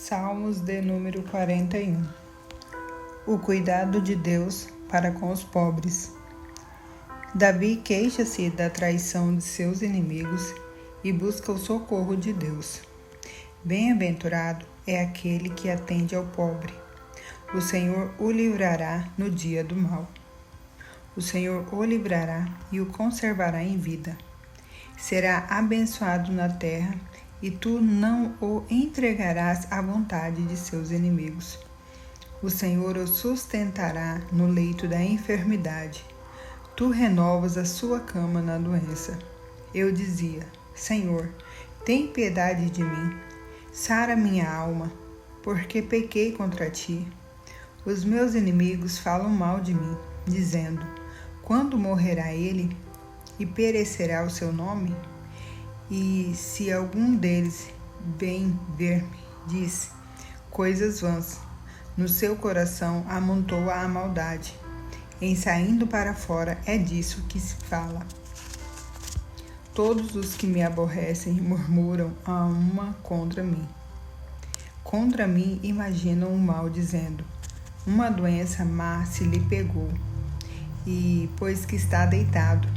Salmos de número 41. O cuidado de Deus para com os pobres. Davi queixa-se da traição de seus inimigos e busca o socorro de Deus. Bem-aventurado é aquele que atende ao pobre. O Senhor o livrará no dia do mal. O Senhor o livrará e o conservará em vida. Será abençoado na terra, e tu não o entregarás à vontade de seus inimigos. O Senhor o sustentará no leito da enfermidade. Tu renovas a sua cama na doença. Eu dizia: Senhor, tem piedade de mim. Sara minha alma, porque pequei contra ti. Os meus inimigos falam mal de mim, dizendo: quando morrerá ele e perecerá o seu nome? E se algum deles vem ver-me, diz coisas vãs, no seu coração amontoa a maldade. Em saindo para fora é disso que se fala. Todos os que me aborrecem murmuram a uma contra mim. Contra mim imaginam o mal, dizendo: uma doença má se lhe pegou, e, pois que está deitado,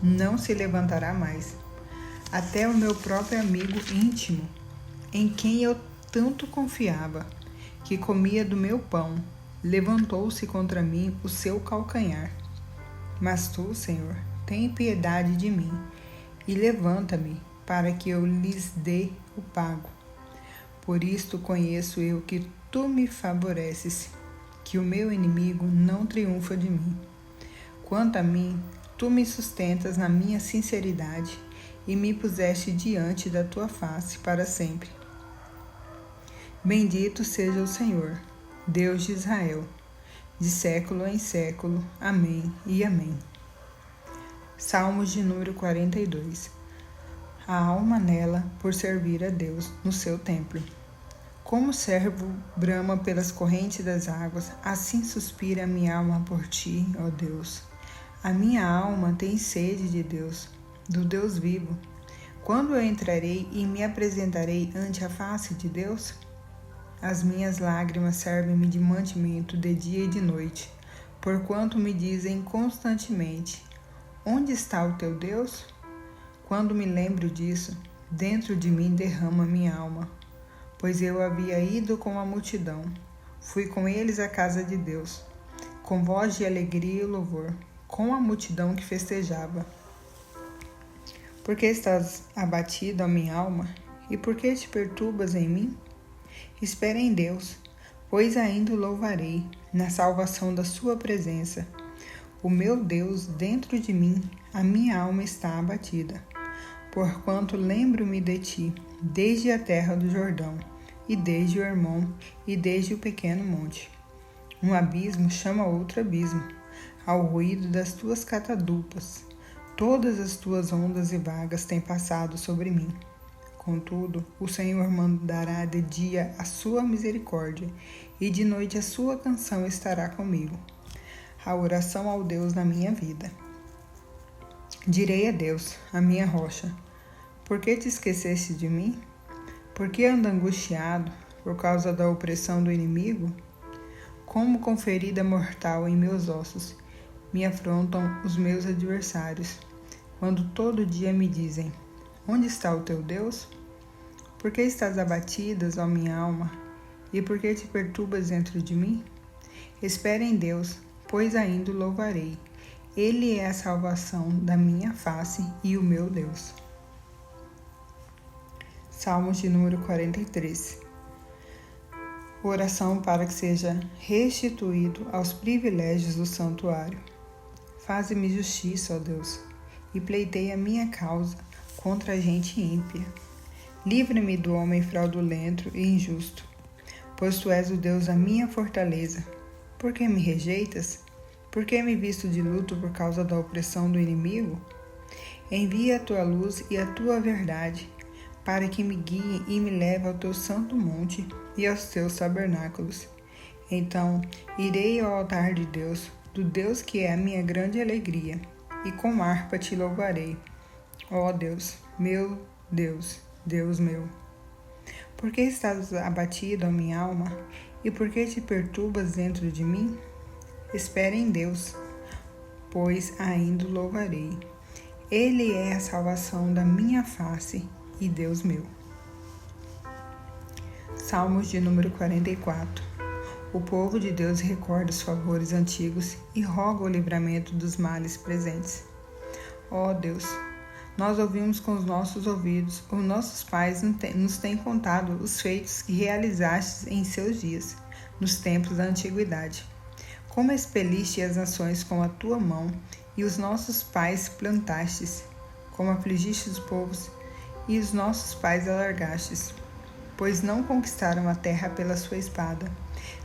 não se levantará mais. Até o meu próprio amigo íntimo, em quem eu tanto confiava, que comia do meu pão, levantou-se contra mim o seu calcanhar. Mas tu, Senhor, tem piedade de mim, e levanta-me, para que eu lhes dê o pago. Por isto conheço eu que tu me favoreces, que o meu inimigo não triunfa de mim. Quanto a mim, tu me sustentas na minha sinceridade, e me puseste diante da tua face para sempre. Bendito seja o Senhor, Deus de Israel, de século em século. Amém e amém. Salmos de número 42. A alma anela por servir a Deus no seu templo. Como o servo brama pelas correntes das águas, assim suspira a minha alma por ti, ó Deus. A minha alma tem sede de Deus, do Deus vivo. Quando eu entrarei e me apresentarei ante a face de Deus? As minhas lágrimas servem-me de mantimento de dia e de noite, porquanto me dizem constantemente: onde está o teu Deus? Quando me lembro disso, dentro de mim derrama minha alma, pois eu havia ido com a multidão, fui com eles à casa de Deus, com voz de alegria e louvor, com a multidão que festejava. Por que estás abatido, ó minha alma? E por que te perturbas em mim? Espera em Deus, pois ainda o louvarei, na salvação da sua presença. O meu Deus dentro de mim, a minha alma está abatida. Porquanto lembro-me de ti, desde a terra do Jordão, e desde o Hermon, e desde o pequeno monte. Um abismo chama outro abismo, ao ruído das tuas catadupas. Todas as tuas ondas e vagas têm passado sobre mim. Contudo, o Senhor mandará de dia a sua misericórdia, e de noite a sua canção estará comigo, a oração ao Deus da minha vida. Direi a Deus, a minha rocha: por que te esqueceste de mim? Por que ando angustiado por causa da opressão do inimigo? Como com ferida mortal em meus ossos, me afrontam os meus adversários, quando todo dia me dizem: onde está o teu Deus? Por que estás abatidas, ó minha alma? E por que te perturbas dentro de mim? Espera em Deus, pois ainda o louvarei. Ele é a salvação da minha face e o meu Deus. Salmos de número 43. Oração para que seja restituído aos privilégios do santuário. Faze-me justiça, ó Deus, e pleiteia a minha causa contra a gente ímpia. Livra-me do homem fraudulento e injusto, pois tu és o Deus da minha fortaleza. Por que me rejeitas? Por que me visto de luto por causa da opressão do inimigo? Envia a tua luz e a tua verdade, para que me guie e me leve ao teu santo monte e aos teus tabernáculos. Então irei ao altar de Deus, do Deus que é a minha grande alegria, e com harpa te louvarei. Ó Deus, meu Deus, Deus meu. Por que estás abatido, ó minha alma? E por que te perturbas dentro de mim? Espera em Deus, pois ainda o louvarei. Ele é a salvação da minha face e Deus meu. Salmos de número 44. O povo de Deus recorda os favores antigos e roga o livramento dos males presentes. Ó Deus, nós ouvimos com os nossos ouvidos, os nossos pais nos têm contado os feitos que realizaste em seus dias, nos tempos da antiguidade. Como expeliste as nações com a tua mão, e os nossos pais plantastes, como afligiste os povos, e os nossos pais alargastes. Pois não conquistaram a terra pela sua espada,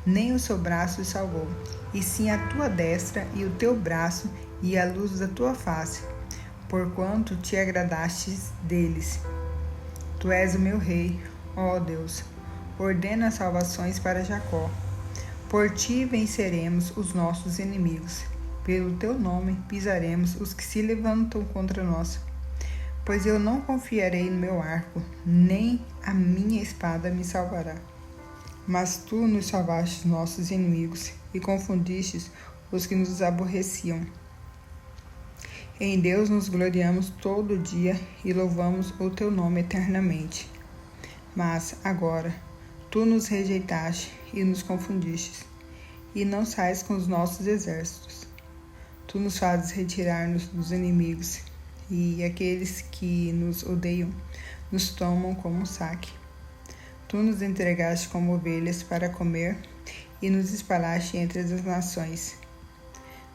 nem o seu braço os salvou, e sim a tua destra e o teu braço e a luz da tua face, porquanto te agradastes deles. Tu és o meu rei, ó Deus, ordena as salvações para Jacó. Por ti venceremos os nossos inimigos, pelo teu nome pisaremos os que se levantam contra nós. Pois eu não confiarei no meu arco, nem a minha espada me salvará. Mas tu nos salvaste nossos inimigos e confundistes os que nos aborreciam. Em Deus nos gloriamos todo dia e louvamos o teu nome eternamente. Mas agora, tu nos rejeitaste e nos confundistes, e não sais com os nossos exércitos. Tu nos fazes retirar-nos dos inimigos, e aqueles que nos odeiam nos tomam como saque. Tu nos entregaste como ovelhas para comer e nos espalhaste entre as nações.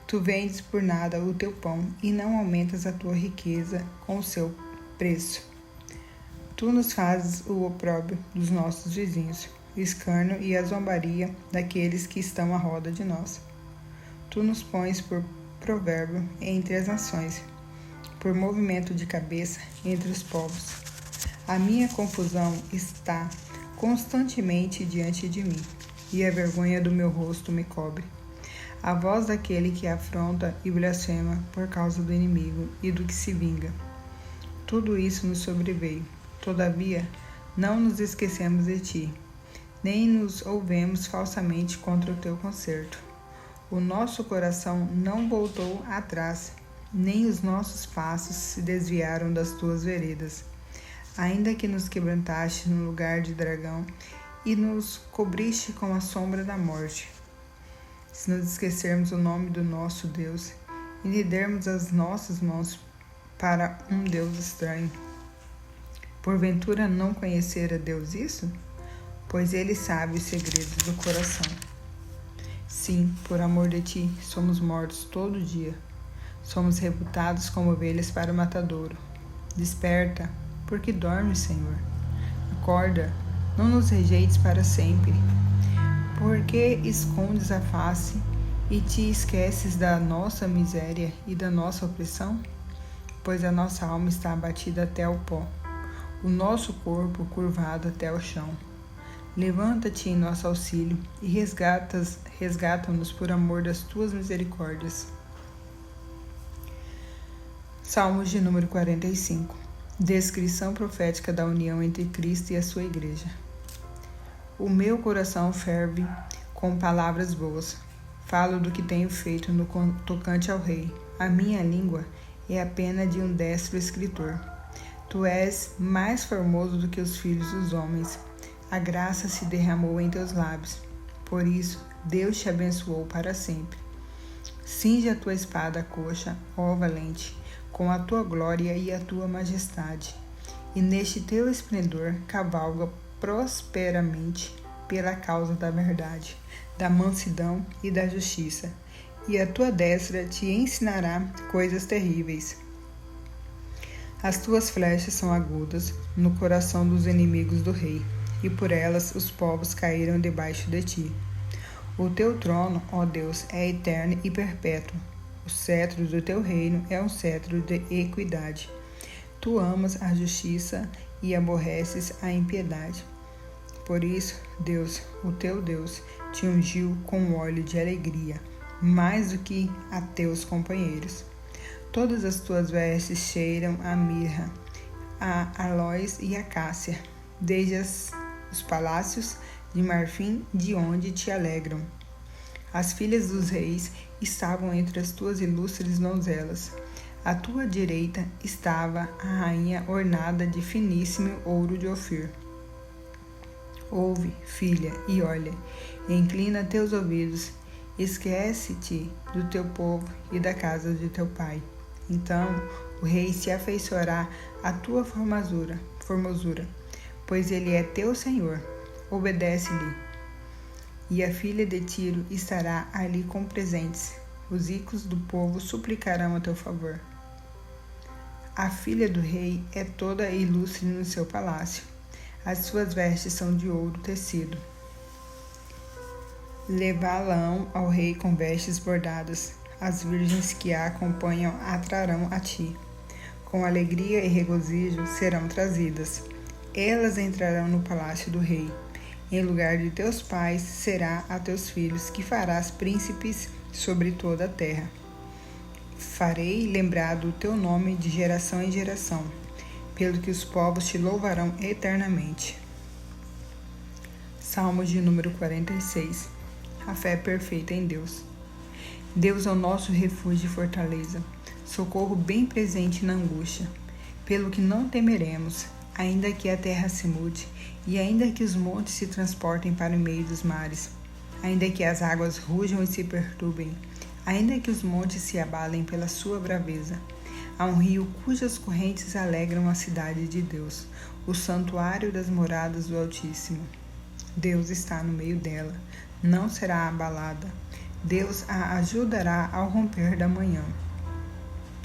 Tu vendes por nada o teu pão e não aumentas a tua riqueza com o seu preço. Tu nos fazes o opróbrio dos nossos vizinhos, o escárnio e a zombaria daqueles que estão à roda de nós. Tu nos pões por provérbio entre as nações, por movimento de cabeça entre os povos. A minha confusão está constantemente diante de mim, e a vergonha do meu rosto me cobre. A voz daquele que afronta e blasfema por causa do inimigo e do que se vinga. Tudo isso nos sobreveio. Todavia, não nos esquecemos de ti, nem nos ouvemos falsamente contra o teu conserto. O nosso coração não voltou atrás, nem os nossos passos se desviaram das tuas veredas. Ainda que nos quebrantaste no lugar de dragão e nos cobriste com a sombra da morte. Se nos esquecermos o nome do nosso Deus e lhe dermos as nossas mãos para um Deus estranho, porventura não conhecer a Deus isso? Pois ele sabe os segredos do coração. Sim, por amor de ti, somos mortos todo dia. Somos reputados como ovelhas para o matadouro. Desperta, porque dormes, Senhor. Acorda, não nos rejeites para sempre. Por que escondes a face e te esqueces da nossa miséria e da nossa opressão? Pois a nossa alma está abatida até o pó, o nosso corpo curvado até o chão. Levanta-te em nosso auxílio e resgata-nos por amor das tuas misericórdias. Salmos de número 45. Descrição profética da união entre Cristo e a sua igreja. O meu coração ferve com palavras boas. Falo do que tenho feito no tocante ao rei. A minha língua é a pena de um destro escritor. Tu és mais formoso do que os filhos dos homens. A graça se derramou em teus lábios. Por isso, Deus te abençoou para sempre. Cinge a tua espada à coxa, ó valente, com a tua glória e a tua majestade. E neste teu esplendor cavalga prosperamente pela causa da verdade, da mansidão e da justiça. E a tua destra te ensinará coisas terríveis. As tuas flechas são agudas no coração dos inimigos do rei, e por elas os povos caíram debaixo de ti. O teu trono, ó Deus, é eterno e perpétuo. O cetro do teu reino é um cetro de equidade. Tu amas a justiça e aborreces a impiedade. Por isso, Deus, o teu Deus, te ungiu com óleo de alegria, mais do que a teus companheiros. Todas as tuas vestes cheiram a mirra, a aloés e a cássia. Desde as os palácios de marfim de onde te alegram. As filhas dos reis estavam entre as tuas ilustres donzelas. À tua direita estava a rainha ornada de finíssimo ouro de Ofir. Ouve, filha, e olha, e inclina teus ouvidos, esquece-te do teu povo e da casa de teu pai. Então o rei se afeiçoará à tua formosura, pois ele é teu senhor, obedece-lhe. E a filha de Tiro estará ali com presentes, os ricos do povo suplicarão a teu favor. A filha do rei é toda ilustre no seu palácio, as suas vestes são de ouro tecido. Levá-la-ão ao rei com vestes bordadas, as virgens que a acompanham atrarão a ti. Com alegria e regozijo serão trazidas. Elas entrarão no palácio do rei. Em lugar de teus pais será a teus filhos que farás príncipes sobre toda a terra. Farei lembrado o teu nome de geração em geração, pelo que os povos te louvarão eternamente. Salmos de número 46. A fé perfeita em Deus. Deus é o nosso refúgio e fortaleza, socorro bem presente na angústia. Pelo que não temeremos, ainda que a terra se mude, e ainda que os montes se transportem para o meio dos mares, ainda que as águas rujam e se perturbem, ainda que os montes se abalem pela sua braveza. Há um rio cujas correntes alegram a cidade de Deus, o santuário das moradas do Altíssimo. Deus está no meio dela, não será abalada. Deus a ajudará ao romper da manhã.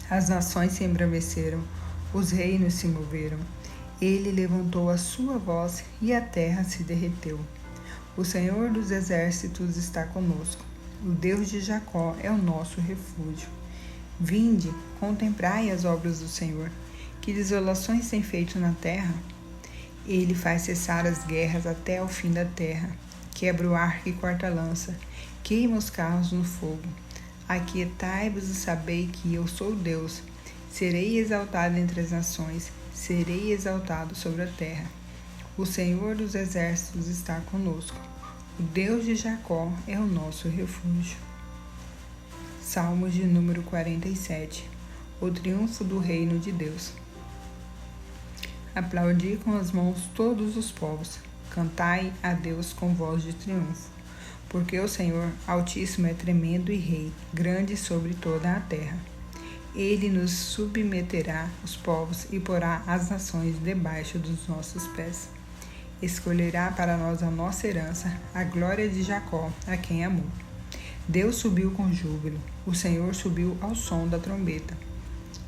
As nações se embraveceram, os reinos se moveram. Ele levantou a sua voz e a terra se derreteu. O Senhor dos exércitos está conosco. O Deus de Jacó é o nosso refúgio. Vinde, contemplai as obras do Senhor. Que desolações tem feito na terra? Ele faz cessar as guerras até ao fim da terra. Quebra o arco e corta a lança. Queima os carros no fogo. Aquietai-vos e sabei que eu sou Deus. Serei exaltado entre as nações. Serei exaltado sobre a terra. O Senhor dos exércitos está conosco. O Deus de Jacó é o nosso refúgio. Salmos de número 47. O triunfo do reino de Deus. Aplaudi com as mãos todos os povos. Cantai a Deus com voz de triunfo. Porque o Senhor Altíssimo é tremendo e rei, grande sobre toda a terra. Ele nos submeterá os povos e porá as nações debaixo dos nossos pés. Escolherá para nós a nossa herança, a glória de Jacó, a quem amou. Deus subiu com júbilo, o Senhor subiu ao som da trombeta.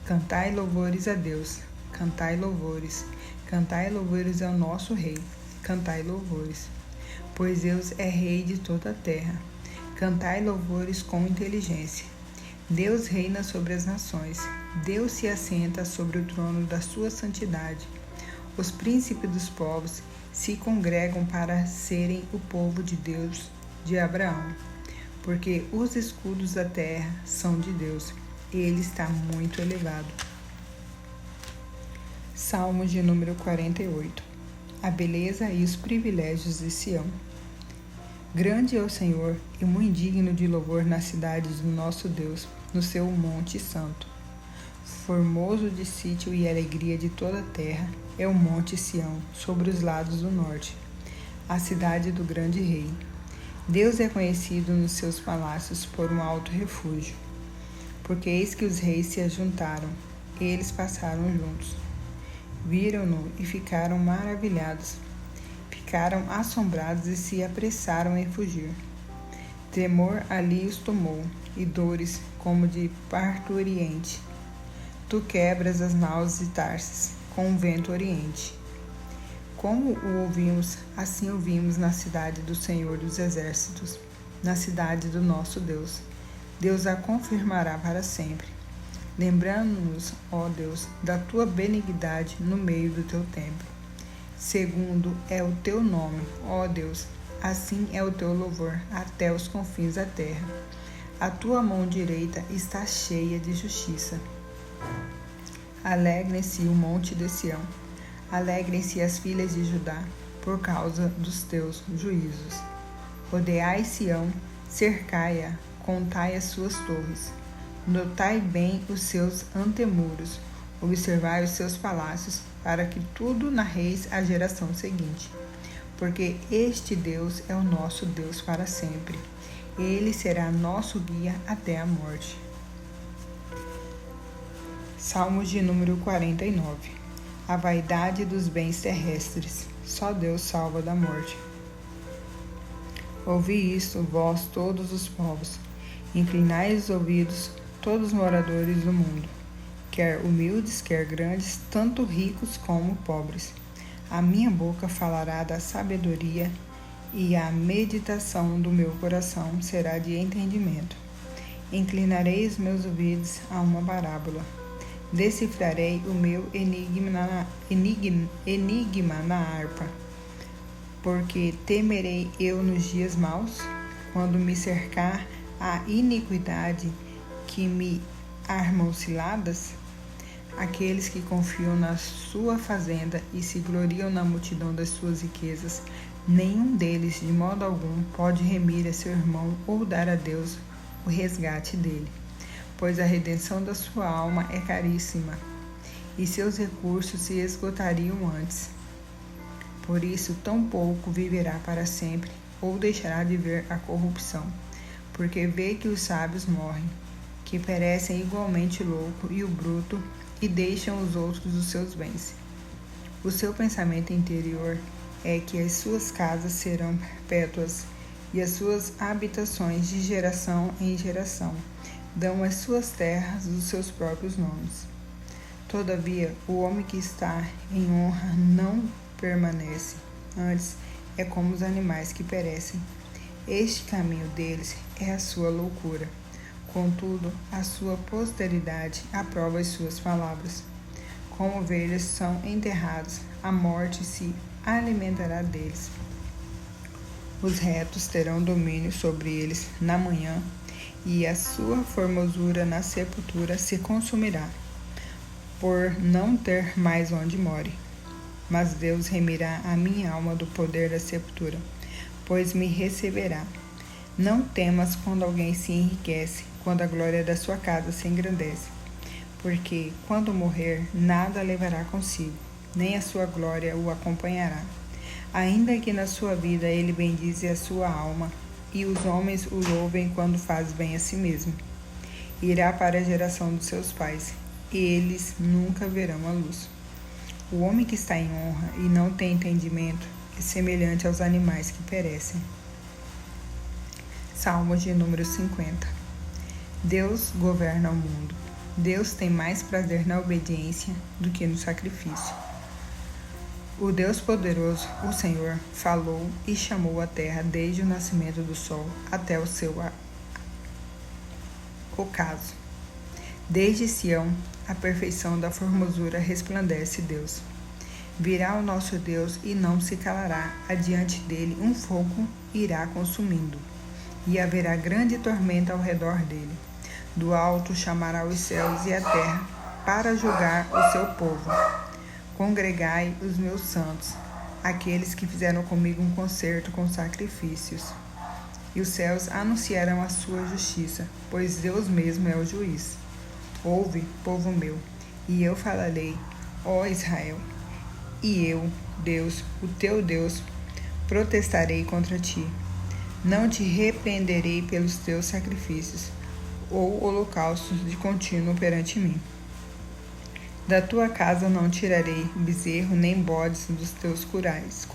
Cantai louvores a Deus, cantai louvores ao nosso Rei, cantai louvores. Pois Deus é Rei de toda a terra, cantai louvores com inteligência. Deus reina sobre as nações, Deus se assenta sobre o trono da sua santidade. Os príncipes dos povos se congregam para serem o povo de Deus, de Abraão. Porque os escudos da terra são de Deus, ele está muito elevado. Salmos de número 48. A beleza e os privilégios de Sião. Grande é o Senhor e muito digno de louvor na cidade do nosso Deus, no seu monte santo. Formoso de sítio e alegria de toda a terra é o monte Sião, sobre os lados do norte, a cidade do grande rei. Deus é conhecido nos seus palácios por um alto refúgio. Porque eis que os reis se ajuntaram, eles passaram juntos. Viram-no e ficaram maravilhados. Ficaram assombrados e se apressaram em fugir. Tremor ali os tomou, e dores como de parturiente. Tu quebras as naus de Tarsis com o vento oriente. Como o ouvimos, assim ouvimos na cidade do Senhor dos Exércitos, na cidade do nosso Deus. Deus a confirmará para sempre. Lembrando-nos, ó Deus, da tua benignidade no meio do teu templo. Segundo é o teu nome, ó Deus, assim é o teu louvor até os confins da terra. A tua mão direita está cheia de justiça. Alegrem-se o monte de Sião. Alegrem-se as filhas de Judá, por causa dos teus juízos. Rodeai Sião, cercai-a, contai as suas torres. Notai bem os seus antemuros, observai os seus palácios, para que tudo narreis à geração seguinte. Porque este Deus é o nosso Deus para sempre. Ele será nosso guia até a morte. Salmos de número 49. A vaidade dos bens terrestres. Só Deus salva da morte. Ouvi isto, vós todos os povos. Inclinai os ouvidos, todos os moradores do mundo, quer humildes, quer grandes, tanto ricos como pobres. A minha boca falará da sabedoria, e a meditação do meu coração será de entendimento. Inclinarei os meus ouvidos a uma parábola. Decifrarei o meu enigma na harpa. Porque temerei eu nos dias maus, quando me cercar a iniquidade que me armam ciladas? Aqueles que confiam na sua fazenda e se gloriam na multidão das suas riquezas, nenhum deles, de modo algum, pode remir a seu irmão ou dar a Deus o resgate dele, pois a redenção da sua alma é caríssima, e seus recursos se esgotariam antes. Por isso, tampouco viverá para sempre, ou deixará de ver a corrupção, porque vê que os sábios morrem, que perecem igualmente o louco e o bruto, e deixam os outros os seus bens. O seu pensamento interior é que as suas casas serão perpétuas, e as suas habitações de geração em geração dão às suas terras os seus próprios nomes. Todavia, o homem que está em honra não permanece, antes é como os animais que perecem. Este caminho deles é a sua loucura. Contudo, a sua posteridade aprova as suas palavras. Como ovelhas são enterrados, a morte se alimentará deles. Os retos terão domínio sobre eles na manhã, e a sua formosura na sepultura se consumirá, por não ter mais onde more. Mas Deus remirá a minha alma do poder da sepultura, pois me receberá. Não temas quando alguém se enriquece, quando a glória da sua casa se engrandece. Porque, quando morrer, nada levará consigo, nem a sua glória o acompanhará. Ainda que na sua vida ele bendize a sua alma, e os homens o louvem quando faz bem a si mesmo. Irá para a geração dos seus pais, e eles nunca verão a luz. O homem que está em honra e não tem entendimento é semelhante aos animais que perecem. Salmos de número 50. Deus governa o mundo. Deus tem mais prazer na obediência do que no sacrifício. O Deus poderoso, o Senhor, falou e chamou a terra desde o nascimento do sol até o seu ocaso. Desde Sião, a perfeição da formosura resplandece Deus. Virá o nosso Deus e não se calará, adiante dele um fogo irá consumindo, e haverá grande tormenta ao redor dele. Do alto chamará os céus e a terra para julgar o seu povo. Congregai os meus santos, aqueles que fizeram comigo um concerto com sacrifícios. E os céus anunciarão a sua justiça, pois Deus mesmo é o juiz. Ouve, povo meu, e eu falarei, ó Israel. E eu, Deus, o teu Deus, protestarei contra ti. Não te repreenderei pelos teus sacrifícios, ou holocaustos de contínuo perante mim. Da tua casa não tirarei bezerro nem bodes dos teus currais.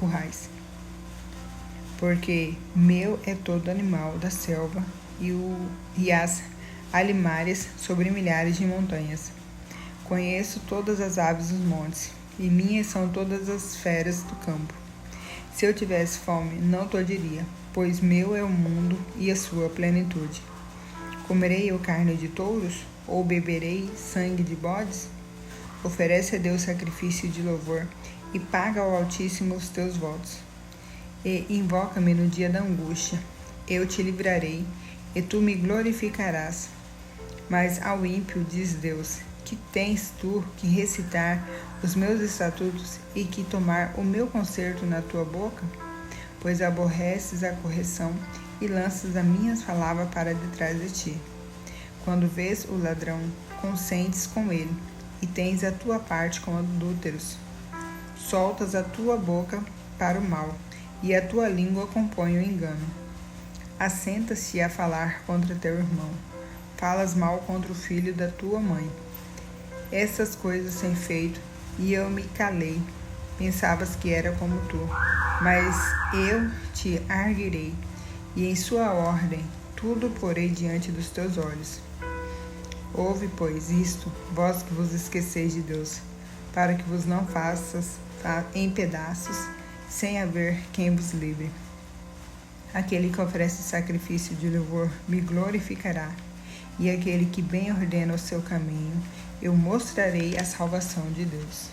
Porque meu é todo animal da selva e as alimárias sobre milhares de montanhas. Conheço todas as aves dos montes, e minhas são todas as feras do campo. Se eu tivesse fome, não te diria, pois meu é o mundo e a sua plenitude. Comerei eu carne de touros, ou beberei sangue de bodes? Oferece a Deus sacrifício de louvor, e paga ao Altíssimo os teus votos. E invoca-me no dia da angústia, eu te livrarei, e tu me glorificarás. Mas ao ímpio diz Deus, que tens tu que recitar os meus estatutos e que tomar o meu conserto na tua boca? Pois aborreces a correção e lanças as minhas palavras para detrás de ti. Quando vês o ladrão, consentes com ele, e tens a tua parte com adúlteros. Soltas a tua boca para o mal, e a tua língua compõe o engano. Assenta-se a falar contra teu irmão, falas mal contra o filho da tua mãe. Essas coisas têm feito, e eu me calei. Pensavas que era como tu, mas eu te arguirei, e em sua ordem tudo porei diante dos teus olhos. Ouve, pois, isto, vós que vos esqueceis de Deus, para que vos não faças em pedaços, sem haver quem vos livre. Aquele que oferece sacrifício de louvor me glorificará, e aquele que bem ordena o seu caminho, eu mostrarei a salvação de Deus.